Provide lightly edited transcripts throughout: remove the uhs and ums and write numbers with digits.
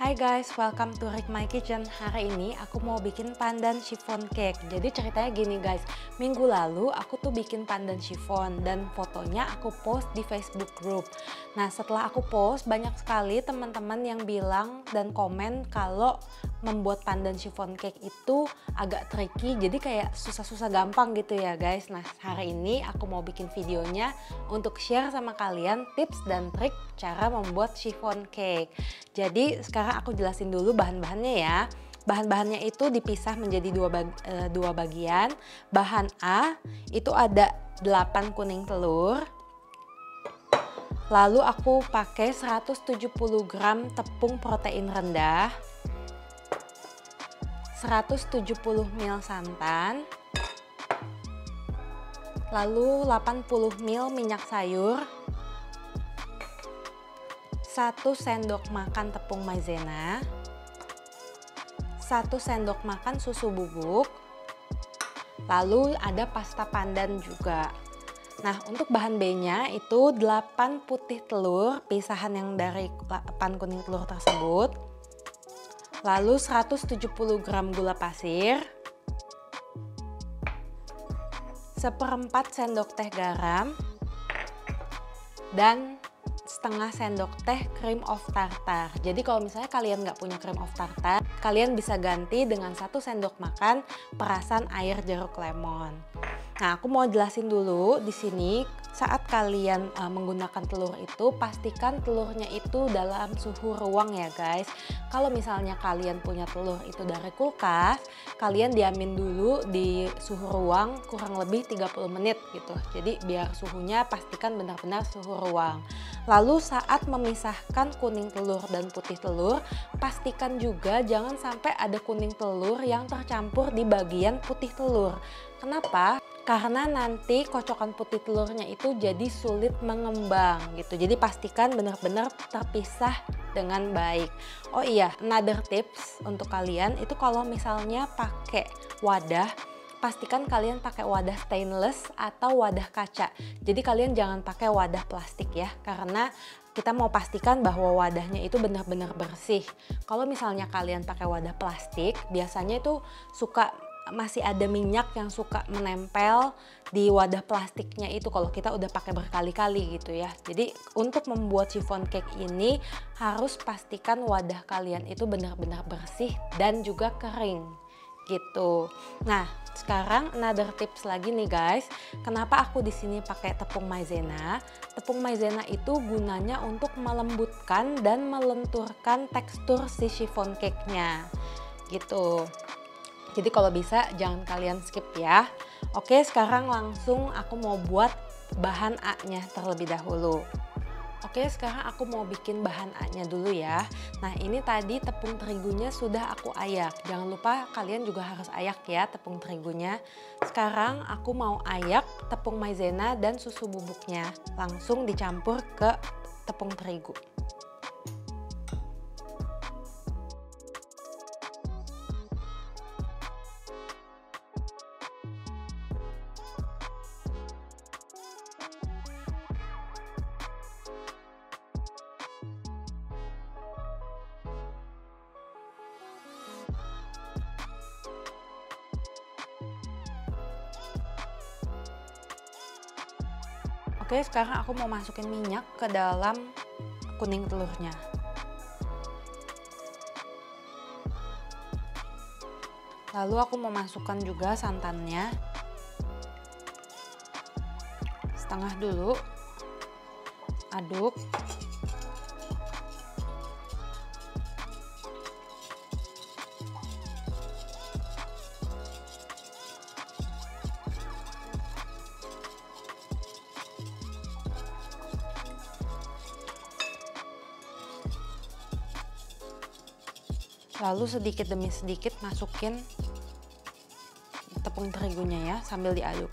Hai guys, welcome to Rick My Kitchen. Hari ini aku mau bikin pandan chiffon cake. Jadi ceritanya gini guys, minggu lalu aku tuh bikin pandan chiffon dan fotonya aku post di Facebook group. Nah setelah aku post, banyak sekali teman-teman yang bilang dan komen kalau membuat pandan chiffon cake itu agak tricky, jadi kayak susah-susah gampang gitu ya guys. Nah hari ini aku mau bikin videonya untuk share sama kalian tips dan trik cara membuat chiffon cake. Jadi sekarang aku jelasin dulu bahan-bahannya ya. Bahan-bahannya itu dipisah menjadi dua bagian. Bahan A itu ada 8 kuning telur. Lalu aku pakai 170 gram tepung protein rendah, 170 ml santan, lalu 80 ml minyak sayur, 1 sendok makan tepung maizena, 1 sendok makan susu bubuk, lalu ada pasta pandan juga. Nah untuk bahan B-nya itu 8 putih telur, pisahan yang dari 8 kuning telur tersebut, lalu 170 gram gula pasir, 1/4 sendok teh garam, dan setengah sendok teh cream of tartar. Jadi kalau misalnya kalian nggak punya cream of tartar, kalian bisa ganti dengan 1 sendok makan perasan air jeruk lemon. Nah, aku mau jelasin dulu di sini saat kalian menggunakan telur itu pastikan telurnya itu dalam suhu ruang ya guys. Kalau misalnya kalian punya telur itu dari kulkas, kalian diamin dulu di suhu ruang kurang lebih 30 menit gitu. Jadi biar suhunya pastikan benar-benar suhu ruang. Lalu saat memisahkan kuning telur dan putih telur, pastikan juga jangan sampai ada kuning telur yang tercampur di bagian putih telur. Kenapa? Karena nanti kocokan putih telurnya itu jadi sulit mengembang gitu. Jadi pastikan benar-benar terpisah dengan baik. Oh iya, another tips untuk kalian itu kalau misalnya pakai wadah, pastikan kalian pakai wadah stainless atau wadah kaca. Jadi kalian jangan pakai wadah plastik ya, karena kita mau pastikan bahwa wadahnya itu benar-benar bersih. Kalau misalnya kalian pakai wadah plastik, biasanya itu masih ada minyak yang suka menempel di wadah plastiknya itu kalau kita udah pakai berkali-kali gitu ya. Jadi untuk membuat chiffon cake ini harus pastikan wadah kalian itu benar-benar bersih dan juga kering gitu. Nah, sekarang another tips lagi nih guys. Kenapa aku di sini pakai tepung maizena? Tepung maizena itu gunanya untuk melembutkan dan melenturkan tekstur si chiffon cake-nya. Gitu. Jadi kalau bisa jangan kalian skip ya. Oke, sekarang langsung aku mau buat bahan A-nya terlebih dahulu. Oke, sekarang aku mau bikin bahan A-nya dulu ya. Nah, ini tadi tepung terigunya sudah aku ayak. Jangan lupa kalian juga harus ayak ya tepung terigunya. Sekarang aku mau ayak tepung maizena dan susu bubuknya. Langsung dicampur ke tepung terigu. Oke, sekarang aku mau masukin minyak ke dalam kuning telurnya. Lalu aku mau masukkan juga santannya. Setengah dulu. Aduk. Lalu sedikit demi sedikit masukin tepung terigunya ya sambil diaduk.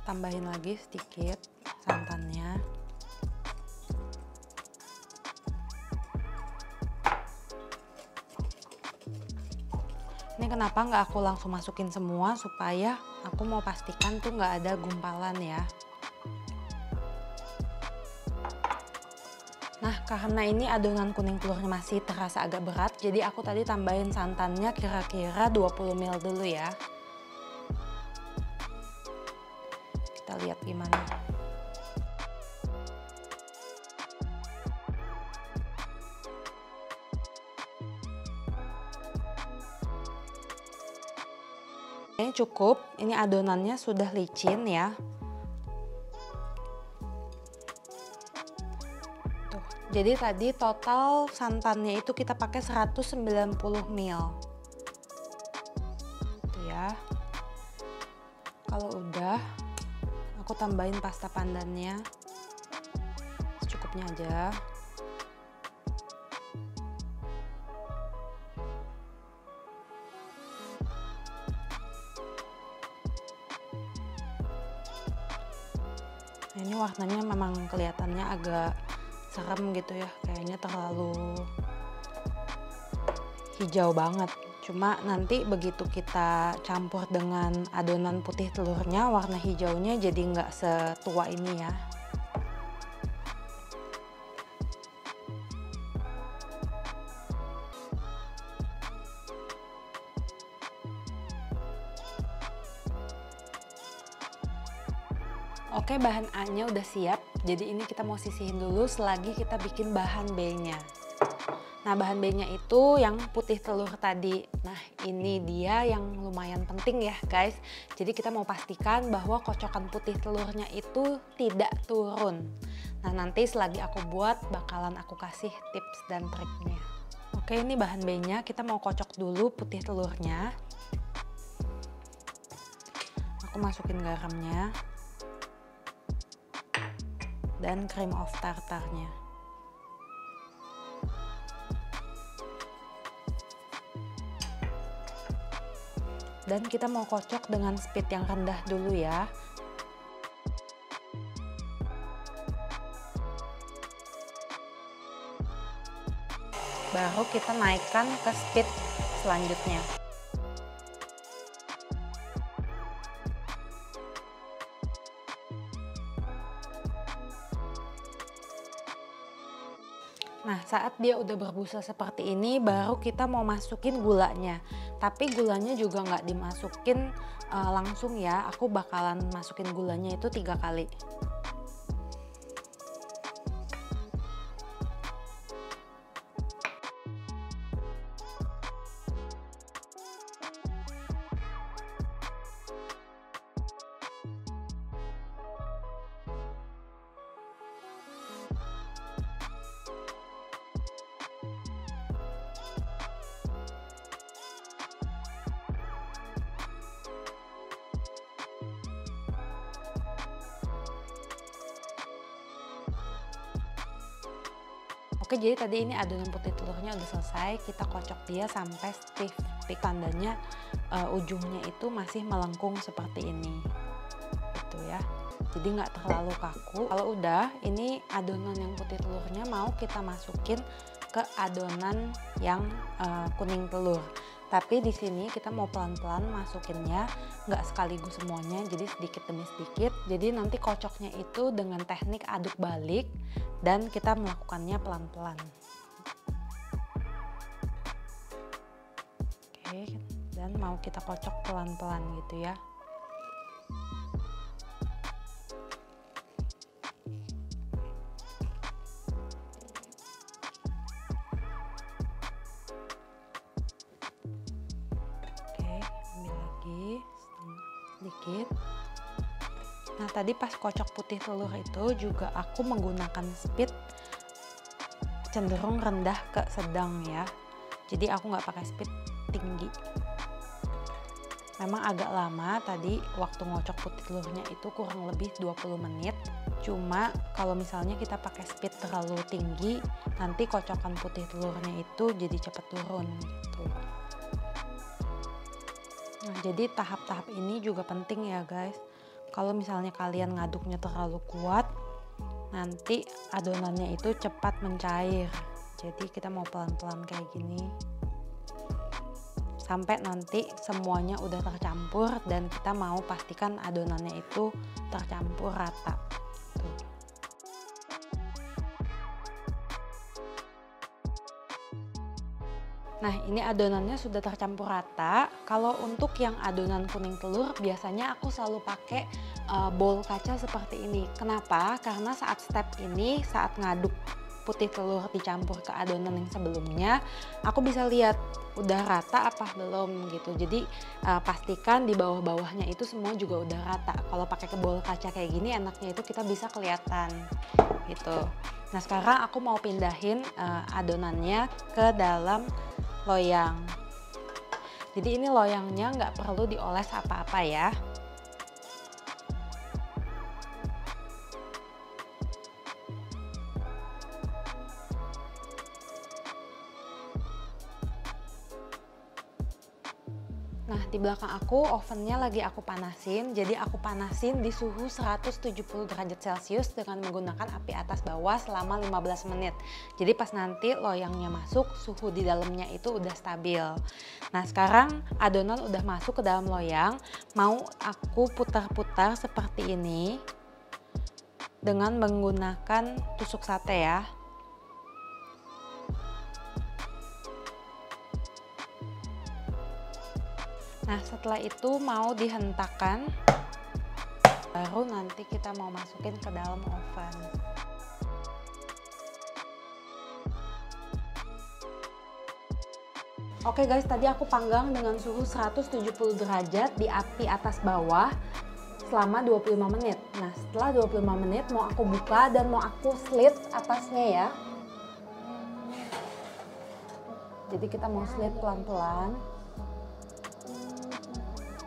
Tambahin lagi sedikit santannya. Ini kenapa nggak aku langsung masukin semua, supaya aku mau pastikan tuh nggak ada gumpalan ya. Karena ini adonan kuning telurnya masih terasa agak berat, jadi aku tadi tambahin santannya kira-kira 20 ml dulu ya. Kita lihat gimana. Ini cukup, ini adonannya sudah licin ya. Jadi tadi total santannya itu kita pakai 190 ml. Tuh ya. Kalau udah, aku tambahin pasta pandannya. Secukupnya aja. Nah, ini warnanya memang kelihatannya agak serem gitu ya, kayaknya terlalu hijau banget. Cuma nanti begitu kita campur dengan adonan putih telurnya, warna hijaunya jadi nggak setua ini ya. Oke, bahan A-nya udah siap. Jadi ini kita mau sisihin dulu selagi kita bikin bahan B-nya. Nah, bahan B-nya itu yang putih telur tadi. Nah, ini dia yang lumayan penting ya, guys. Jadi kita mau pastikan bahwa kocokan putih telurnya itu tidak turun. Nah, nanti selagi aku buat bakalan aku kasih tips dan triknya. Oke, ini bahan B-nya. Kita mau kocok dulu putih telurnya. Aku masukin garamnya. Dan cream of tartarnya. Dan kita mau kocok dengan speed yang rendah dulu ya. Baru kita naikkan ke speed selanjutnya. Nah, saat dia udah berbusa seperti ini, baru kita mau masukin gulanya. Tapi gulanya juga nggak dimasukin langsung ya. Aku bakalan masukin gulanya itu 3 kali. Oke, jadi tadi ini adonan putih telurnya udah selesai, kita kocok dia sampai stiff. Tandanya ujungnya itu masih melengkung seperti ini, gitu ya. Jadi nggak terlalu kaku. Kalau udah, ini adonan yang putih telurnya mau kita masukin ke adonan yang kuning telur. Tapi di sini kita mau pelan-pelan masukinnya, nggak sekaligus semuanya, jadi sedikit demi sedikit. Jadi nanti kocoknya itu dengan teknik aduk balik dan kita melakukannya pelan-pelan. Oke, dan mau kita kocok pelan-pelan gitu ya. Sedikit. Nah, tadi pas kocok putih telur itu juga aku menggunakan speed cenderung rendah ke sedang ya. Jadi aku nggak pakai speed tinggi. Memang agak lama tadi waktu ngocok putih telurnya itu kurang lebih 20 menit. Cuma kalau misalnya kita pakai speed terlalu tinggi, nanti kocokan putih telurnya itu jadi cepat turun gitu. Nah, jadi tahap-tahap ini juga penting ya guys. Kalau misalnya kalian ngaduknya terlalu kuat, nanti adonannya itu cepat mencair. Jadi kita mau pelan-pelan kayak gini. Sampai nanti semuanya udah tercampur dan kita mau pastikan adonannya itu tercampur rata. Tuh. Nah, ini adonannya sudah tercampur rata. Kalau untuk yang adonan kuning telur, biasanya aku selalu pakai bowl kaca seperti ini. Kenapa? Karena saat step ini, saat ngaduk putih telur dicampur ke adonan yang sebelumnya, aku bisa lihat udah rata apa belum gitu. Jadi pastikan di bawah-bawahnya itu semua juga udah rata. Kalau pakai ke bowl kaca kayak gini, enaknya itu kita bisa kelihatan gitu. Nah, sekarang aku mau pindahin adonannya ke dalam loyang. Jadi ini loyangnya nggak perlu dioles apa-apa ya. Nah, di belakang aku ovennya lagi aku panasin. Jadi aku panasin di suhu 170 derajat Celcius dengan menggunakan api atas bawah selama 15 menit. Jadi pas nanti loyangnya masuk, suhu di dalamnya itu udah stabil. Nah, sekarang adonan udah masuk ke dalam loyang. Mau aku putar-putar seperti ini dengan menggunakan tusuk sate ya. Nah, setelah itu mau dihentakkan, baru nanti kita mau masukin ke dalam oven. Oke guys, tadi aku panggang dengan suhu 170 derajat di api atas bawah selama 25 menit. Nah, setelah 25 menit mau aku buka dan mau aku slit atasnya ya. Jadi kita mau slit pelan-pelan.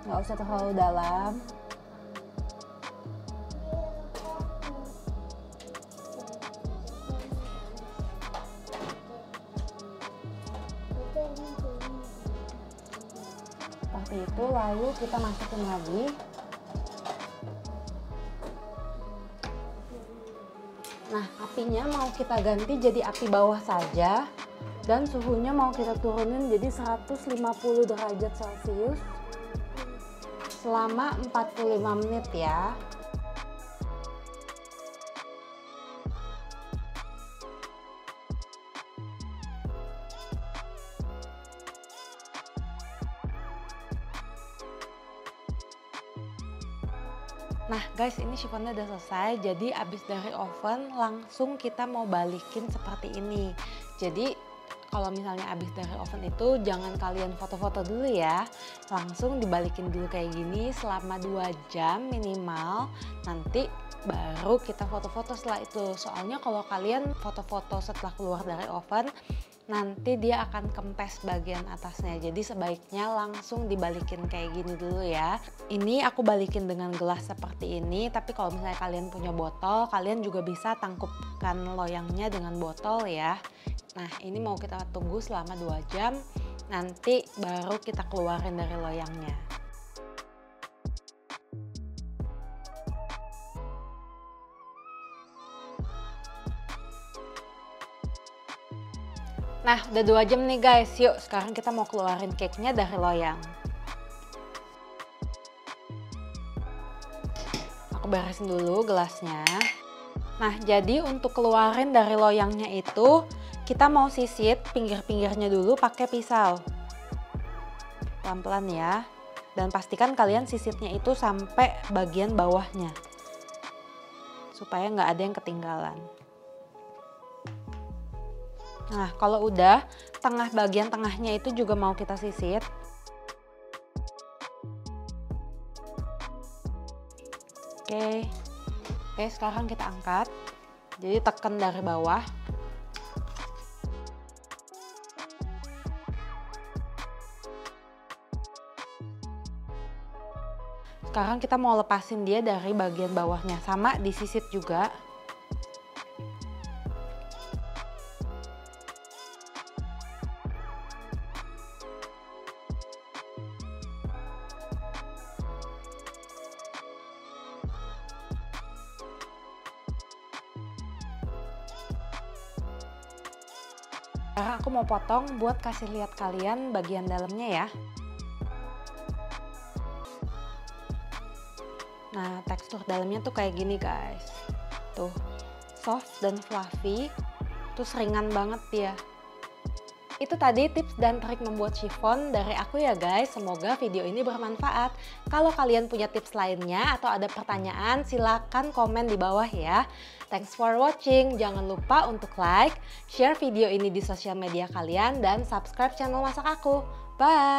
Nggak usah terlalu dalam. Seperti itu, lalu kita masukin lagi. Nah, apinya mau kita ganti jadi api bawah saja. Dan suhunya mau kita turunin jadi 150 derajat Celcius. Selama 45 menit ya. Nah guys, ini chiffonnya udah selesai. Jadi abis dari oven langsung kita mau balikin seperti ini. Jadi kalau misalnya habis dari oven itu jangan kalian foto-foto dulu ya. Langsung dibalikin dulu kayak gini selama 2 jam minimal. Nanti baru kita foto-foto setelah itu. Soalnya kalau kalian foto-foto setelah keluar dari oven, nanti dia akan kempes bagian atasnya. Jadi sebaiknya langsung dibalikin kayak gini dulu ya. Ini aku balikin dengan gelas seperti ini. Tapi kalau misalnya kalian punya botol, kalian juga bisa tangkupkan loyangnya dengan botol ya. Nah, ini mau kita tunggu selama 2 jam, nanti baru kita keluarin dari loyangnya. Nah, udah 2 jam nih guys. Yuk, sekarang kita mau keluarin cake-nya dari loyang. Aku beresin dulu gelasnya. Nah, jadi untuk keluarin dari loyangnya itu, kita mau sisit pinggir-pinggirnya dulu pakai pisau. Pelan-pelan ya. Dan pastikan kalian sisitnya itu sampai bagian bawahnya. Supaya nggak ada yang ketinggalan. Nah, kalau udah, bagian tengahnya itu juga mau kita sisit. Oke, sekarang kita angkat. Jadi tekan dari bawah. Sekarang kita mau lepasin dia dari bagian bawahnya, sama disisit juga. Sekarang aku mau potong buat kasih lihat kalian bagian dalamnya ya. Nah, tekstur dalamnya tuh kayak gini guys. Tuh, soft dan fluffy. Terus ringan banget dia. Itu tadi tips dan trik membuat chiffon dari aku ya guys. Semoga video ini bermanfaat. Kalau kalian punya tips lainnya atau ada pertanyaan, silakan komen di bawah ya. Thanks for watching. Jangan lupa untuk like, share video ini di sosial media kalian, dan subscribe channel masak aku. Bye!